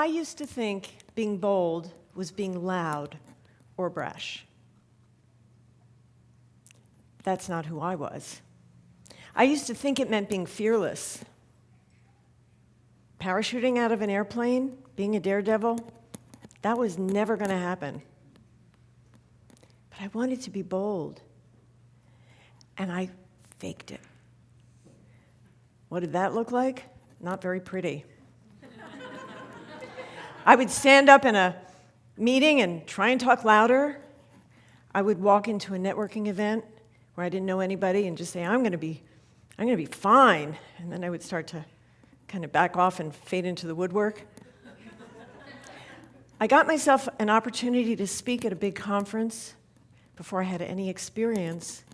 I used to think being bold was being loud or brash. That's not who I was. I used to think it meant being fearless. Parachuting out of an airplane, being a daredevil, that was never going to happen. But I wanted to be bold, and I faked it. What did that look like? Not very pretty. I would stand up in a meeting and try and talk louder. I would walk into a networking event where I didn't know anybody and just say, I'm going to be fine. And then I would start to kind of back off and fade into the woodwork. I got myself an opportunity to speak at a big conference before I had any experience.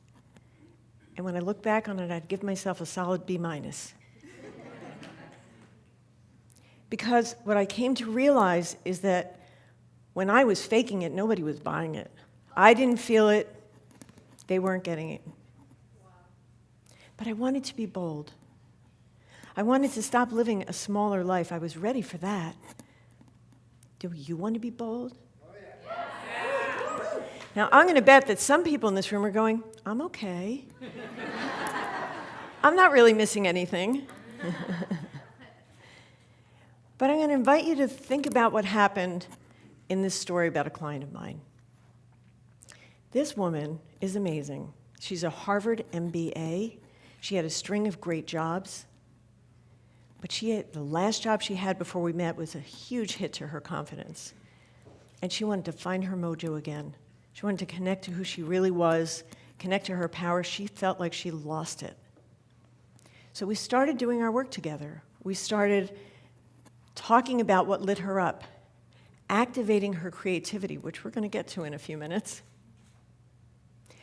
And when I look back on it, I'd give myself a solid B-. Because what I came to realize is that when I was faking it, nobody was buying it. I didn't feel it. They weren't getting it. But I wanted to be bold. I wanted to stop living a smaller life. I was ready for that. Do you want to be bold? Oh, yeah. Now, I'm going to bet that some people in this room are going, I'm okay. I'm not really missing anything. But I'm going to invite you to think about what happened in this story about a client of mine. This woman is amazing. She's a Harvard MBA. She had a string of great jobs. But the last job she had before we met was a huge hit to her confidence. And she wanted to find her mojo again. She wanted to connect to who she really was, connect to her power. She felt like she lost it. So we started doing our work together. We started talking about what lit her up, activating her creativity, which we're going to get to in a few minutes.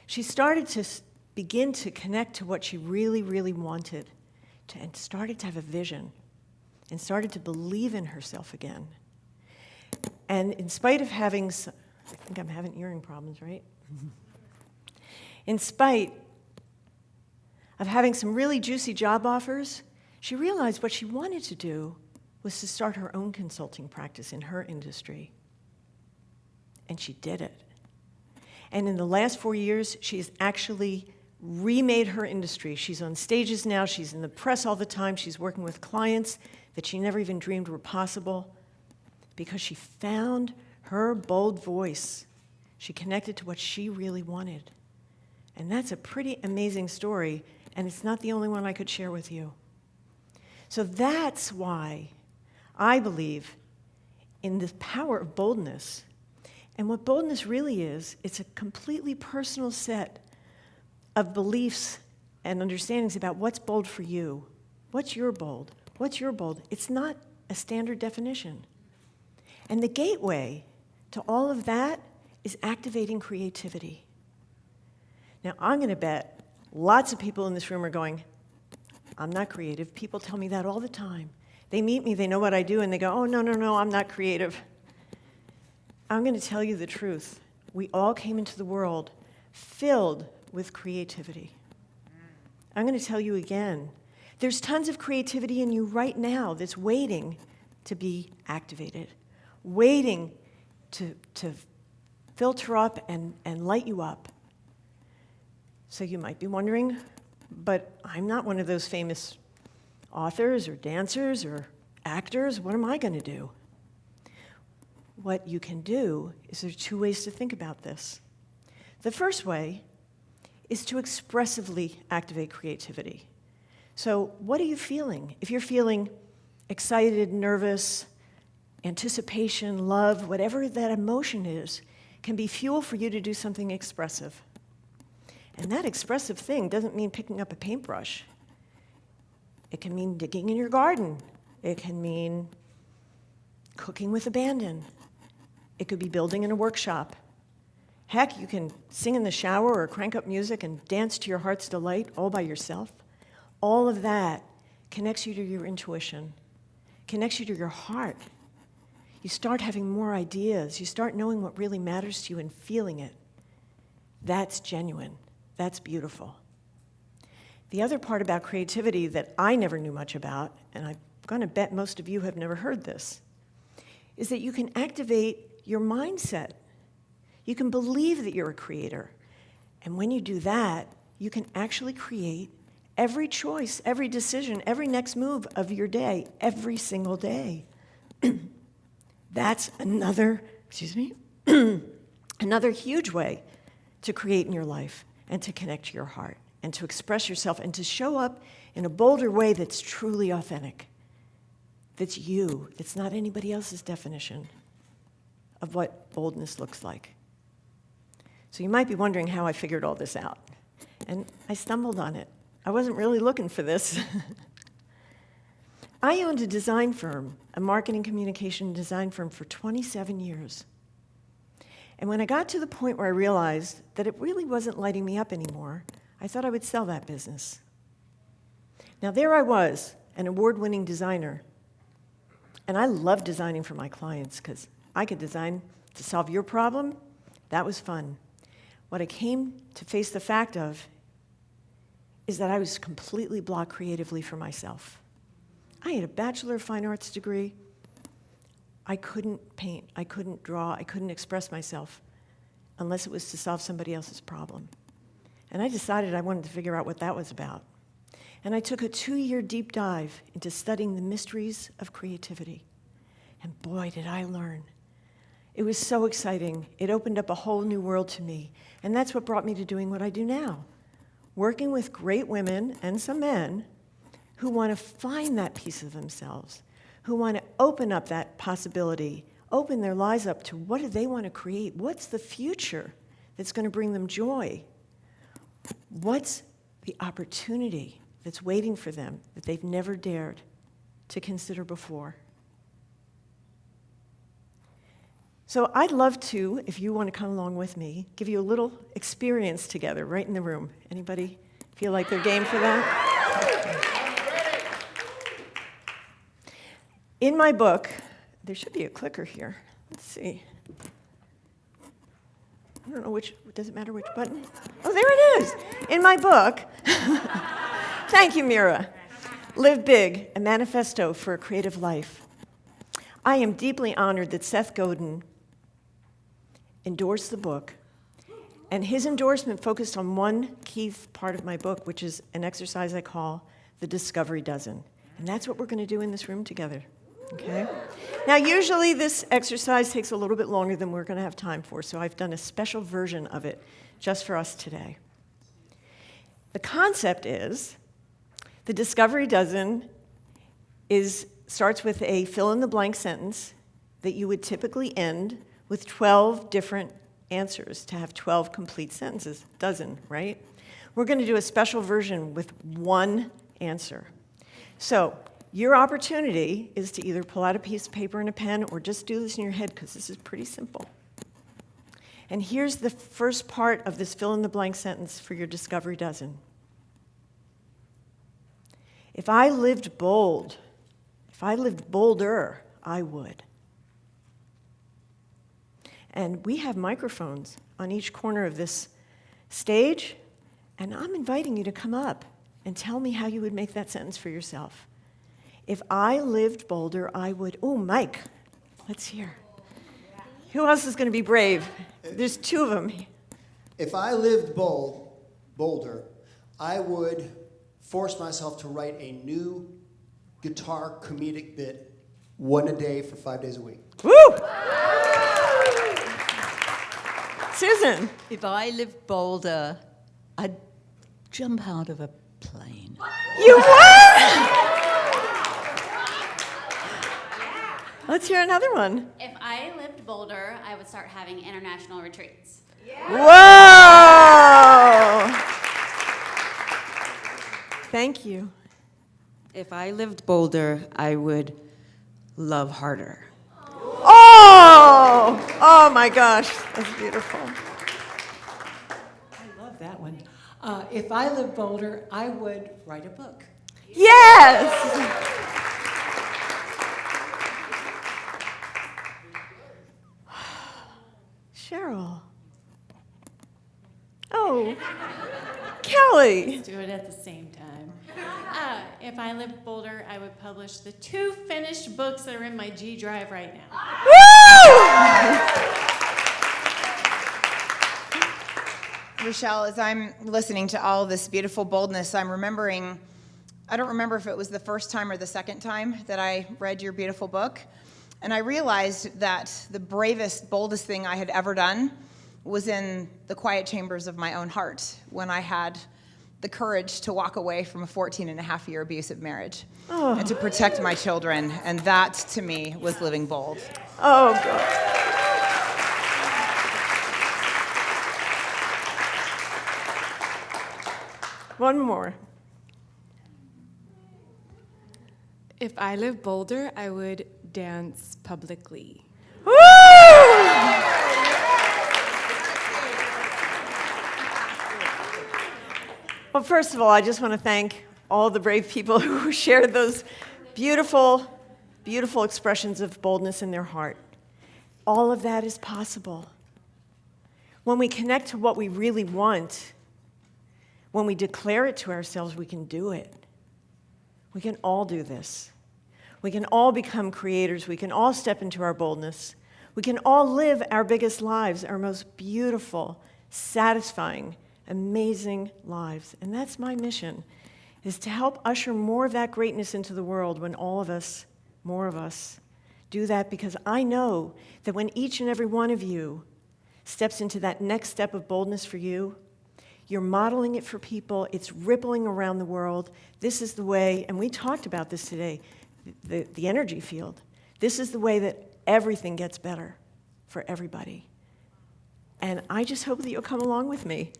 She started to begin to connect to what she really, really wanted, and started to have a vision, and started to believe in herself again. And in spite of having, I think I'm having hearing problems, right? In spite of having some really juicy job offers, she realized what she wanted to do was to start her own consulting practice in her industry. And she did it. And in the last 4 years, she's actually remade her industry. She's on stages now. She's in the press all the time. She's working with clients that she never even dreamed were possible because she found her bold voice. She connected to what she really wanted. And that's a pretty amazing story, and it's not the only one I could share with you. So that's why I believe in the power of boldness. And what boldness really is, it's a completely personal set of beliefs and understandings about what's bold for you. What's your bold? What's your bold? It's not a standard definition. And the gateway to all of that is activating creativity. Now, I'm going to bet lots of people in this room are going, I'm not creative. People tell me that all the time. They meet me, they know what I do, and they go, oh, no, I'm not creative. I'm going to tell you the truth. We all came into the world filled with creativity. I'm going to tell you again, there's tons of creativity in you right now that's waiting to be activated, waiting to filter up and light you up. So you might be wondering, but I'm not one of those famous authors or dancers or actors. What am I going to do? What you can do is there's two ways to think about this. The first way is to expressively activate creativity. So what are you feeling? If you're feeling excited, nervous, anticipation, love, whatever that emotion is, can be fuel for you to do something expressive. And that expressive thing doesn't mean picking up a paintbrush. It can mean digging in your garden. It can mean cooking with abandon. It could be building in a workshop. Heck, you can sing in the shower or crank up music and dance to your heart's delight all by yourself. All of that connects you to your intuition, connects you to your heart. You start having more ideas. You start knowing what really matters to you and feeling it. That's genuine. That's beautiful. The other part about creativity that I never knew much about, and I'm going to bet most of you have never heard this, is that you can activate your mindset. You can believe that you're a creator. And when you do that, you can actually create every choice, every decision, every next move of your day, every single day. That's another huge way to create in your life and to connect to your heart and to express yourself and to show up in a bolder way that's truly authentic. That's you. It's not anybody else's definition of what boldness looks like. So you might be wondering how I figured all this out. And I stumbled on it. I wasn't really looking for this. I owned a design firm, a marketing communication design firm, for 27 years. And when I got to the point where I realized that it really wasn't lighting me up anymore, I thought I would sell that business. Now there I was, an award-winning designer. And I loved designing for my clients because I could design to solve your problem. That was fun. What I came to face the fact of is that I was completely blocked creatively for myself. I had a Bachelor of Fine Arts degree. I couldn't paint, I couldn't draw, I couldn't express myself unless it was to solve somebody else's problem. And I decided I wanted to figure out what that was about. And I took a 2-year deep dive into studying the mysteries of creativity. And boy, did I learn. It was so exciting. It opened up a whole new world to me. And that's what brought me to doing what I do now. Working with great women and some men who want to find that piece of themselves, who want to open up that possibility, open their lives up to what do they want to create? What's the future that's going to bring them joy? What's the opportunity that's waiting for them that they've never dared to consider before? So I'd love to, if you want to come along with me, give you a little experience together right in the room. Anybody feel like they're game for that? In my book, there should be a clicker here. Let's see. I don't know which, does it matter which button? Oh, there it is. In my book, thank you, Mira. Live Big, a Manifesto for a Creative Life. I am deeply honored that Seth Godin endorsed the book, and his endorsement focused on one key part of my book, which is an exercise I call the Discovery Dozen. And that's what we're going to do in this room together, okay? Now, usually this exercise takes a little bit longer than we're going to have time for, so I've done a special version of it just for us today. The concept is, the Discovery Dozen starts with a fill-in-the-blank sentence that you would typically end with 12 different answers to have 12 complete sentences. Dozen, right? We're going to do a special version with one answer. So your opportunity is to either pull out a piece of paper and a pen or just do this in your head because this is pretty simple. And here's the first part of this fill-in-the-blank sentence for your Discovery Dozen. If I lived bold, if I lived bolder, I would. And we have microphones on each corner of this stage, and I'm inviting you to come up and tell me how you would make that sentence for yourself. If I lived bolder, I would. Oh, Mike, let's hear. Who else is going to be brave? There's two of them. If I lived bolder, I would force myself to write a new guitar comedic bit, one a day for 5 days a week. Woo! Susan. If I lived bolder, I'd jump out of a plane. You what? Let's hear another one. If I lived bolder, I would start having international retreats. Whoa! Thank you. If I lived bolder, I would love harder. Oh! Oh my gosh, that's beautiful. I love that one. If I lived bolder, I would write a book. Yes! Cheryl. Oh, Kelly. Do it at the same time. If I lived Boulder, I would publish the 2 finished books that are in my G drive right now. Rochelle, as I'm listening to all of this beautiful boldness, I'm remembering, I don't remember if it was the first time or the second time that I read your beautiful book, and I realized that the bravest, boldest thing I had ever done was in the quiet chambers of my own heart, when I had the courage to walk away from a 14-and-a-half-year abusive marriage and to protect my children, and that, to me, was living bold. Oh, God. One more. If I lived Boulder, I would dance publicly. Woo! Well, first of all, I just want to thank all the brave people who shared those beautiful, beautiful expressions of boldness in their heart. All of that is possible. When we connect to what we really want, when we declare it to ourselves, we can do it. We can all do this. We can all become creators. We can all step into our boldness. We can all live our biggest lives, our most beautiful, satisfying, amazing lives. And that's my mission, is to help usher more of that greatness into the world when all of us, more of us, do that, because I know that when each and every one of you steps into that next step of boldness for you, you're modeling it for people. It's rippling around the world. This is the way, and we talked about this today, the energy field. This is the way that everything gets better for everybody. And I just hope that you'll come along with me.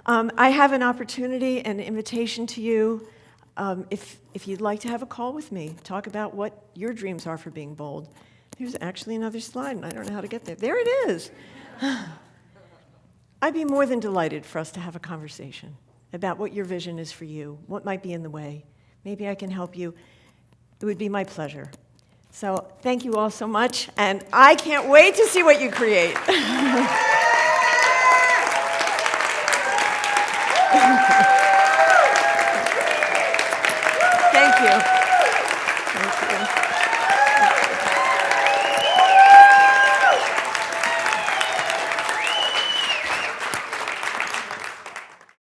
I have an opportunity, an invitation to you. If you'd like to have a call with me, talk about what your dreams are for being bold. There's actually another slide, and I don't know how to get there. There it is. I'd be more than delighted for us to have a conversation about what your vision is for you, what might be in the way. Maybe I can help you. It would be my pleasure. So thank you all so much, and I can't wait to see what you create. Thank you.